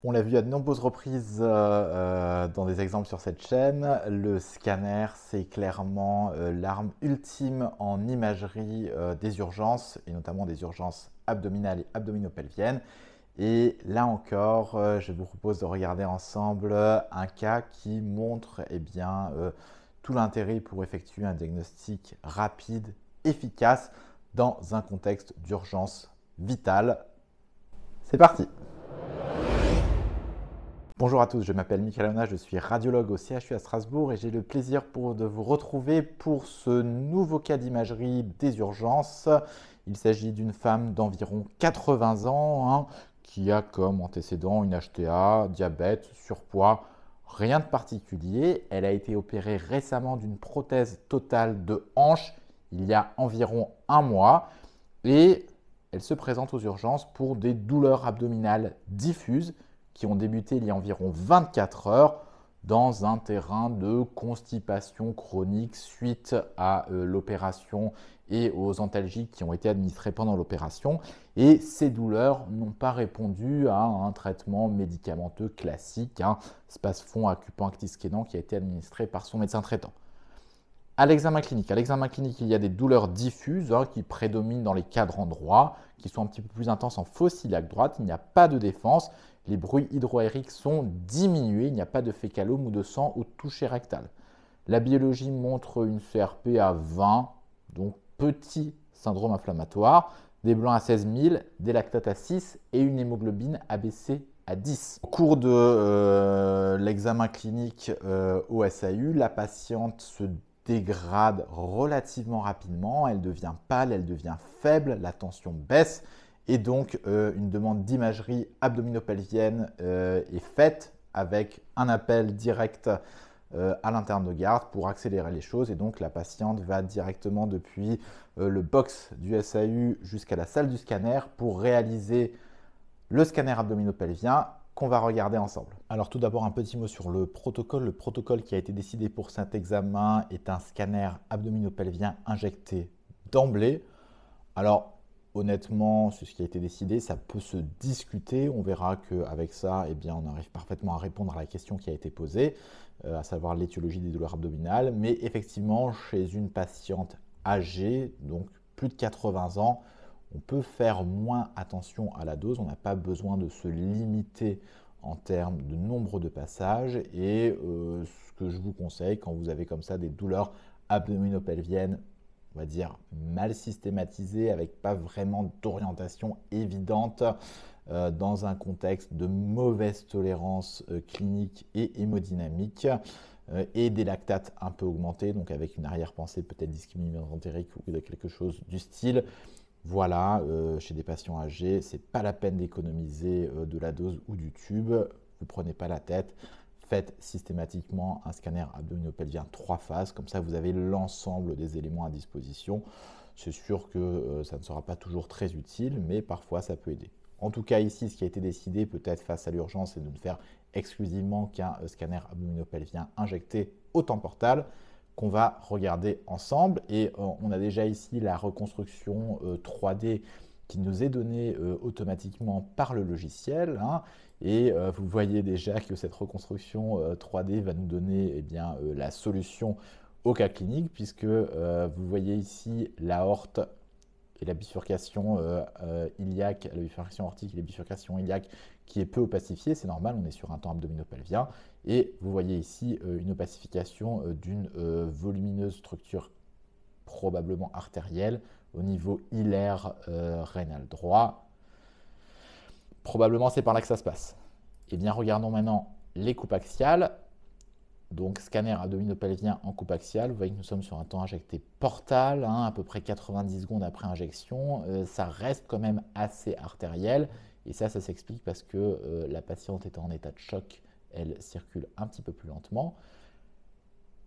On l'a vu à de nombreuses reprises dans des exemples sur cette chaîne, le scanner, c'est clairement l'arme ultime en imagerie des urgences, et notamment des urgences abdominales et abdominopelviennes. Et là encore, je vous propose de regarder ensemble un cas qui montre tout l'intérêt pour effectuer un diagnostic rapide, efficace, dans un contexte d'urgence vitale. C'est parti! Bonjour à tous, je m'appelle Michael Léonard, je suis radiologue au CHU à Strasbourg et j'ai le plaisir de vous retrouver pour ce nouveau cas d'imagerie des urgences. Il s'agit d'une femme d'environ 80 ans qui a comme antécédent une HTA, diabète, surpoids, rien de particulier. Elle a été opérée récemment d'une prothèse totale de hanche il y a environ un mois et elle se présente aux urgences pour des douleurs abdominales diffuses qui ont débuté il y a environ 24 heures dans un terrain de constipation chronique suite à l'opération et aux antalgiques qui ont été administrés pendant l'opération. Et ces douleurs n'ont pas répondu à un traitement médicamenteux classique, Spasfon acupunctisquédant qui a été administré par son médecin traitant. À l'examen clinique, il y a des douleurs diffuses qui prédominent dans les cadrans droits, qui sont un petit peu plus intenses en fosse iliaque droite. Il n'y a pas de défense. Les bruits hydroaériques sont diminués. Il n'y a pas de fécalome ou de sang au toucher rectal. La biologie montre une CRP à 20, donc petit syndrome inflammatoire, des blancs à 16 000, des lactates à 6 et une hémoglobine ABC à 10. Au cours de l'examen clinique au SAU, la patiente se dégrade relativement rapidement, elle devient pâle, elle devient faible, la tension baisse et donc une demande d'imagerie abdominopelvienne est faite avec un appel direct à l'interne de garde pour accélérer les choses et donc la patiente va directement depuis le box du SAU jusqu'à la salle du scanner pour réaliser le scanner abdominopelvien qu'on va regarder ensemble. Alors tout d'abord un petit mot sur le protocole. Le protocole qui a été décidé pour cet examen est un scanner abdominopelvien injecté d'emblée. Alors honnêtement, c'est ce qui a été décidé, ça peut se discuter. On verra qu'avec ça, on arrive parfaitement à répondre à la question qui a été posée, à savoir l'étiologie des douleurs abdominales. Mais effectivement, chez une patiente âgée, donc plus de 80 ans, on peut faire moins attention à la dose. On n'a pas besoin de se limiter en termes de nombre de passages. Et ce que je vous conseille quand vous avez comme ça des douleurs abdominopelviennes, on va dire mal systématisées, avec pas vraiment d'orientation évidente, dans un contexte de mauvaise tolérance clinique et hémodynamique, et des lactates un peu augmentés, donc avec une arrière-pensée peut-être d'ischémie mésentérique ou de quelque chose du style. Voilà, chez des patients âgés, ce n'est pas la peine d'économiser de la dose ou du tube. Vous ne prenez pas la tête. Faites systématiquement un scanner abdominopelvien 3 phases. Comme ça, vous avez l'ensemble des éléments à disposition. C'est sûr que ça ne sera pas toujours très utile, mais parfois ça peut aider. En tout cas, ici, ce qui a été décidé peut-être face à l'urgence, c'est de ne faire exclusivement qu'un scanner abdominopelvien injecté au temps portal, qu'on va regarder ensemble. Et on a déjà ici la reconstruction 3D qui nous est donnée automatiquement par le logiciel. Et vous voyez déjà que cette reconstruction 3D va nous donner la solution au cas clinique, puisque vous voyez ici l'aorte et la bifurcation iliaque, la bifurcation aortique et la bifurcation iliaque qui est peu opacifiée, c'est normal, on est sur un temps abdominopelvien. Et vous voyez ici une opacification d'une volumineuse structure probablement artérielle au niveau hilaire rénal droit. Probablement c'est par là que ça se passe. Et bien regardons maintenant les coupes axiales. Donc scanner abdominopelvien en coupe axiale, vous voyez que nous sommes sur un temps injecté portal, à peu près 90 secondes après injection. Ça reste quand même assez artériel et ça s'explique parce que la patiente étant en état de choc, elle circule un petit peu plus lentement.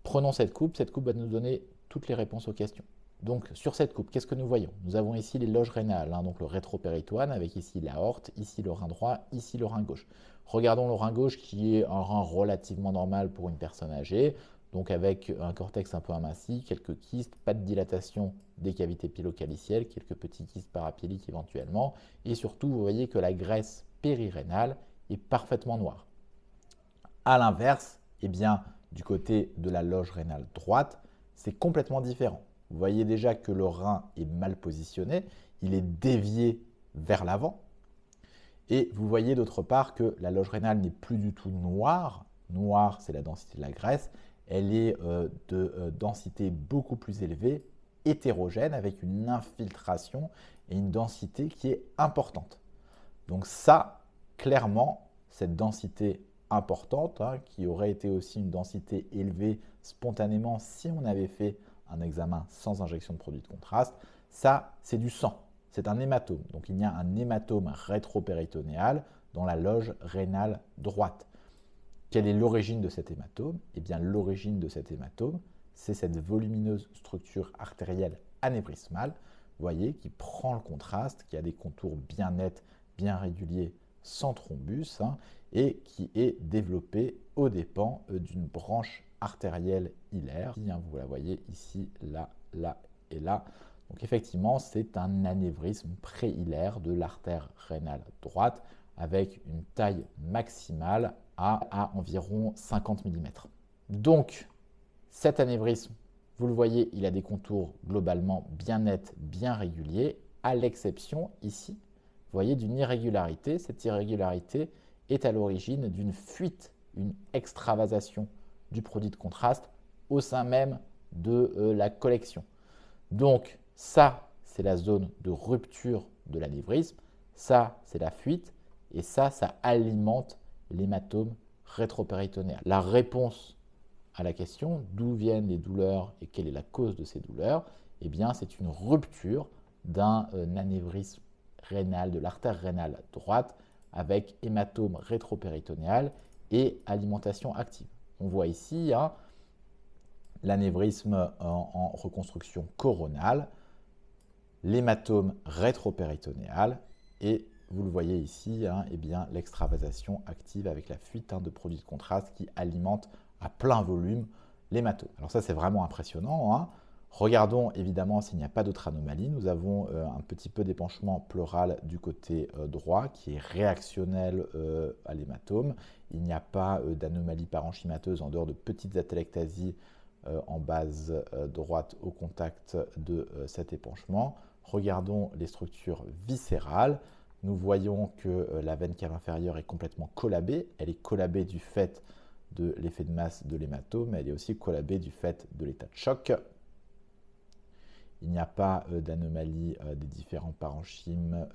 Prenons cette coupe va nous donner toutes les réponses aux questions. Donc sur cette coupe, qu'est-ce que nous voyons? Nous avons ici les loges rénales, donc le rétropéritoine avec ici l'aorte, ici le rein droit, ici le rein gauche. Regardons le rein gauche qui est un rein relativement normal pour une personne âgée, donc avec un cortex un peu aminci, quelques kystes, pas de dilatation des cavités pyélocalicielles, quelques petits kystes parapyéliques éventuellement, et surtout vous voyez que la graisse périrénale est parfaitement noir. A l'inverse, eh bien, du côté de la loge rénale droite, c'est complètement différent. Vous voyez déjà que le rein est mal positionné, il est dévié vers l'avant. Et vous voyez d'autre part que la loge rénale n'est plus du tout noire. Noire, c'est la densité de la graisse. Elle est de densité beaucoup plus élevée, hétérogène, avec une infiltration et une densité qui est importante. Donc ça, clairement, cette densité importante, qui aurait été aussi une densité élevée spontanément si on avait fait un examen sans injection de produit de contraste, ça, c'est du sang. C'est un hématome. Donc il y a un hématome rétropéritonéal dans la loge rénale droite. Quelle est l'origine de cet hématome? Eh bien, l'origine de cet hématome, c'est cette volumineuse structure artérielle anévrismale, vous voyez, qui prend le contraste, qui a des contours bien nets, bien réguliers, sans thrombus, et qui est développée aux dépens d'une branche artérielle hilaire. Vous la voyez ici, là, là et là. Donc effectivement, c'est un anévrisme préhilaire de l'artère rénale droite avec une taille maximale à environ 50 mm. Donc, cet anévrisme, vous le voyez, il a des contours globalement bien nets, bien réguliers, à l'exception ici, vous voyez, d'une irrégularité. Cette irrégularité est à l'origine d'une fuite, une extravasation du produit de contraste au sein même de la collection. Donc, ça, c'est la zone de rupture de l'anévrisme, ça, c'est la fuite, et ça alimente l'hématome rétropéritonéal. La réponse à la question d'où viennent les douleurs et quelle est la cause de ces douleurs, eh bien, c'est une rupture d'un anévrisme rénal, de l'artère rénale droite, avec hématome rétropéritonéal et alimentation active. On voit ici l'anévrisme en reconstruction coronale, l'hématome rétropéritonéal et vous le voyez ici, eh bien, l'extravasation active avec la fuite de produits de contraste qui alimente à plein volume l'hématome. Alors ça, c'est vraiment impressionnant. Regardons évidemment s'il n'y a pas d'autre anomalie. Nous avons un petit peu d'épanchement pleural du côté droit qui est réactionnel à l'hématome. Il n'y a pas d'anomalie parenchymateuse en dehors de petites atelectasies en base droite au contact de cet épanchement. Regardons les structures viscérales. Nous voyons que la veine cave inférieure est complètement collabée. Elle est collabée du fait de l'effet de masse de l'hématome, mais elle est aussi collabée du fait de l'état de choc. Il n'y a pas d'anomalie des différents parenchymes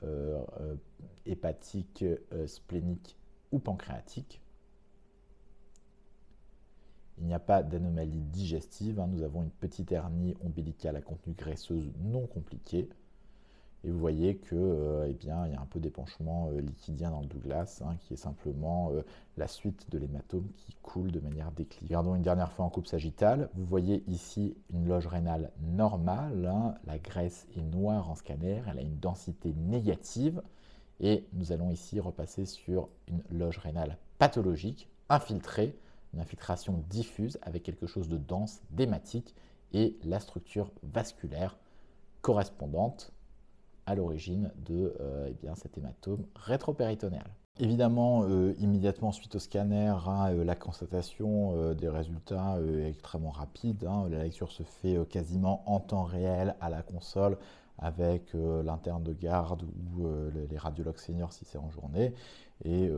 hépatiques, spléniques ou pancréatiques. Il n'y a pas d'anomalie digestive. Nous avons une petite hernie ombilicale à contenu graisseuse non compliquée. Et vous voyez que, il y a un peu d'épanchement liquidien dans le Douglas, qui est simplement la suite de l'hématome qui coule de manière déclive. Regardons une dernière fois en coupe sagittale. Vous voyez ici une loge rénale normale. La graisse est noire en scanner. Elle a une densité négative. Et nous allons ici repasser sur une loge rénale pathologique, infiltrée, une infiltration diffuse avec quelque chose de dense, d'hématique, et la structure vasculaire correspondante à l'origine de cet hématome rétropéritonéal. Évidemment, immédiatement suite au scanner, la constatation des résultats est extrêmement rapide. La lecture se fait quasiment en temps réel à la console avec l'interne de garde ou les radiologues seniors si c'est en journée. Et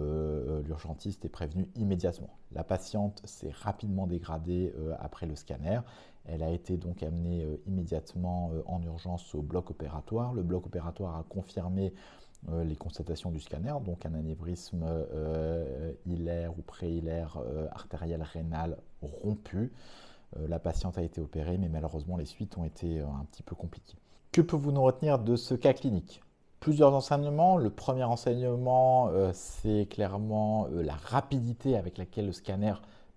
l'urgentiste est prévenu immédiatement. La patiente s'est rapidement dégradée après le scanner. Elle a été donc amenée immédiatement en urgence au bloc opératoire. Le bloc opératoire a confirmé les constatations du scanner, donc un anévrisme hilaire ou préhilaire artériel rénal rompu. La patiente a été opérée, mais malheureusement les suites ont été un petit peu compliquées. Que pouvons-nous retenir de ce cas clinique? Plusieurs enseignements. Le premier enseignement, c'est clairement la rapidité avec laquelle le scanner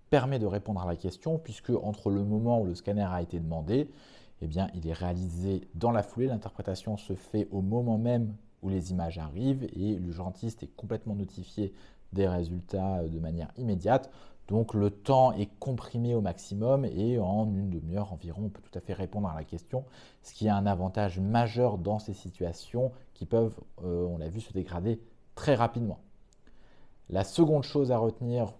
permet de répondre à la question, puisque entre le moment où le scanner a été demandé, eh bien, il est réalisé dans la foulée. L'interprétation se fait au moment même où les images arrivent et l'urgentiste est complètement notifié des résultats de manière immédiate. Donc le temps est comprimé au maximum et en une demi-heure environ, on peut tout à fait répondre à la question, ce qui a un avantage majeur dans ces situations qui peuvent, on l'a vu, se dégrader très rapidement. La seconde chose à retenir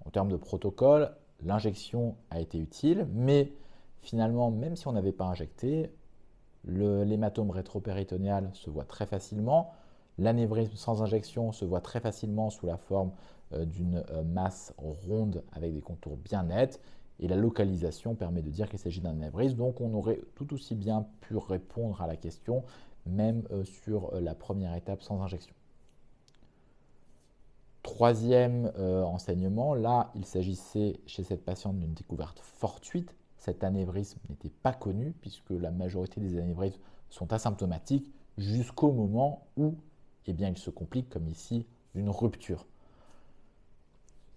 en termes de protocole, l'injection a été utile, mais finalement, même si on n'avait pas injecté, l'hématome rétropéritonéal se voit très facilement. L'anévrisme sans injection se voit très facilement sous la forme d'une masse ronde avec des contours bien nets. Et la localisation permet de dire qu'il s'agit d'un anévrisme. Donc on aurait tout aussi bien pu répondre à la question, même sur la première étape sans injection. Troisième enseignement, là, il s'agissait chez cette patiente d'une découverte fortuite. Cet anévrisme n'était pas connu puisque la majorité des anévrismes sont asymptomatiques jusqu'au moment où il se complique, comme ici, d'une rupture.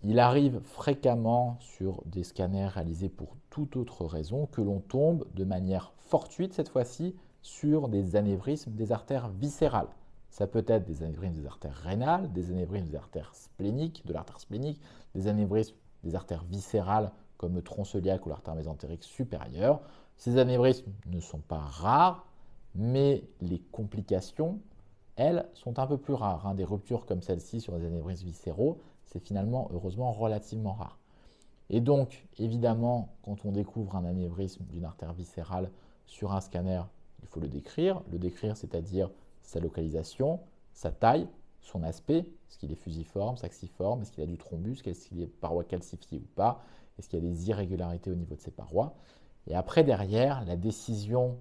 Il arrive fréquemment sur des scanners réalisés pour toute autre raison que l'on tombe de manière fortuite, cette fois-ci, sur des anévrismes des artères viscérales. Ça peut être des anévrismes des artères rénales, des anévrismes des artères spléniques, de l'artère splénique, des anévrismes des artères viscérales comme le tronc cœliaque ou l'artère mésentérique supérieure. Ces anévrismes ne sont pas rares, mais les complications, elles, sont un peu plus rares. Des ruptures comme celle-ci sur des anévrismes viscéraux, c'est finalement, heureusement, relativement rare. Et donc, évidemment, quand on découvre un anévrisme d'une artère viscérale sur un scanner, il faut le décrire. Le décrire, c'est-à-dire sa localisation, sa taille, son aspect, est-ce qu'il est fusiforme, saxiforme, est-ce qu'il a du thrombus, est-ce qu'il est paroi calcifiée ou pas, est-ce qu'il y a des irrégularités au niveau de ses parois. Et après, derrière, la décision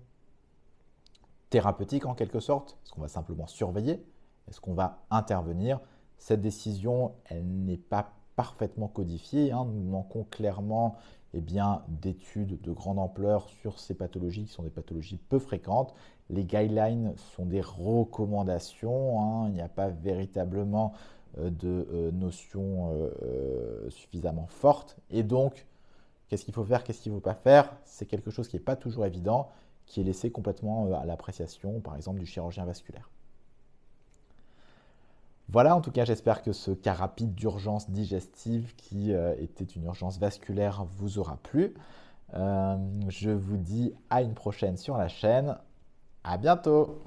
thérapeutique en quelque sorte, est-ce qu'on va simplement surveiller, est-ce qu'on va intervenir? Cette décision, elle n'est pas parfaitement codifiée. Nous manquons clairement d'études de grande ampleur sur ces pathologies qui sont des pathologies peu fréquentes. Les guidelines sont des recommandations. Il n'y a pas véritablement de notions suffisamment fortes. Et donc, qu'est-ce qu'il faut faire, qu'est-ce qu'il ne faut pas faire? C'est quelque chose qui n'est pas toujours évident, qui est laissé complètement à l'appréciation, par exemple, du chirurgien vasculaire. Voilà, en tout cas, j'espère que ce cas rapide d'urgence digestive qui était une urgence vasculaire vous aura plu. Je vous dis à une prochaine sur la chaîne. À bientôt!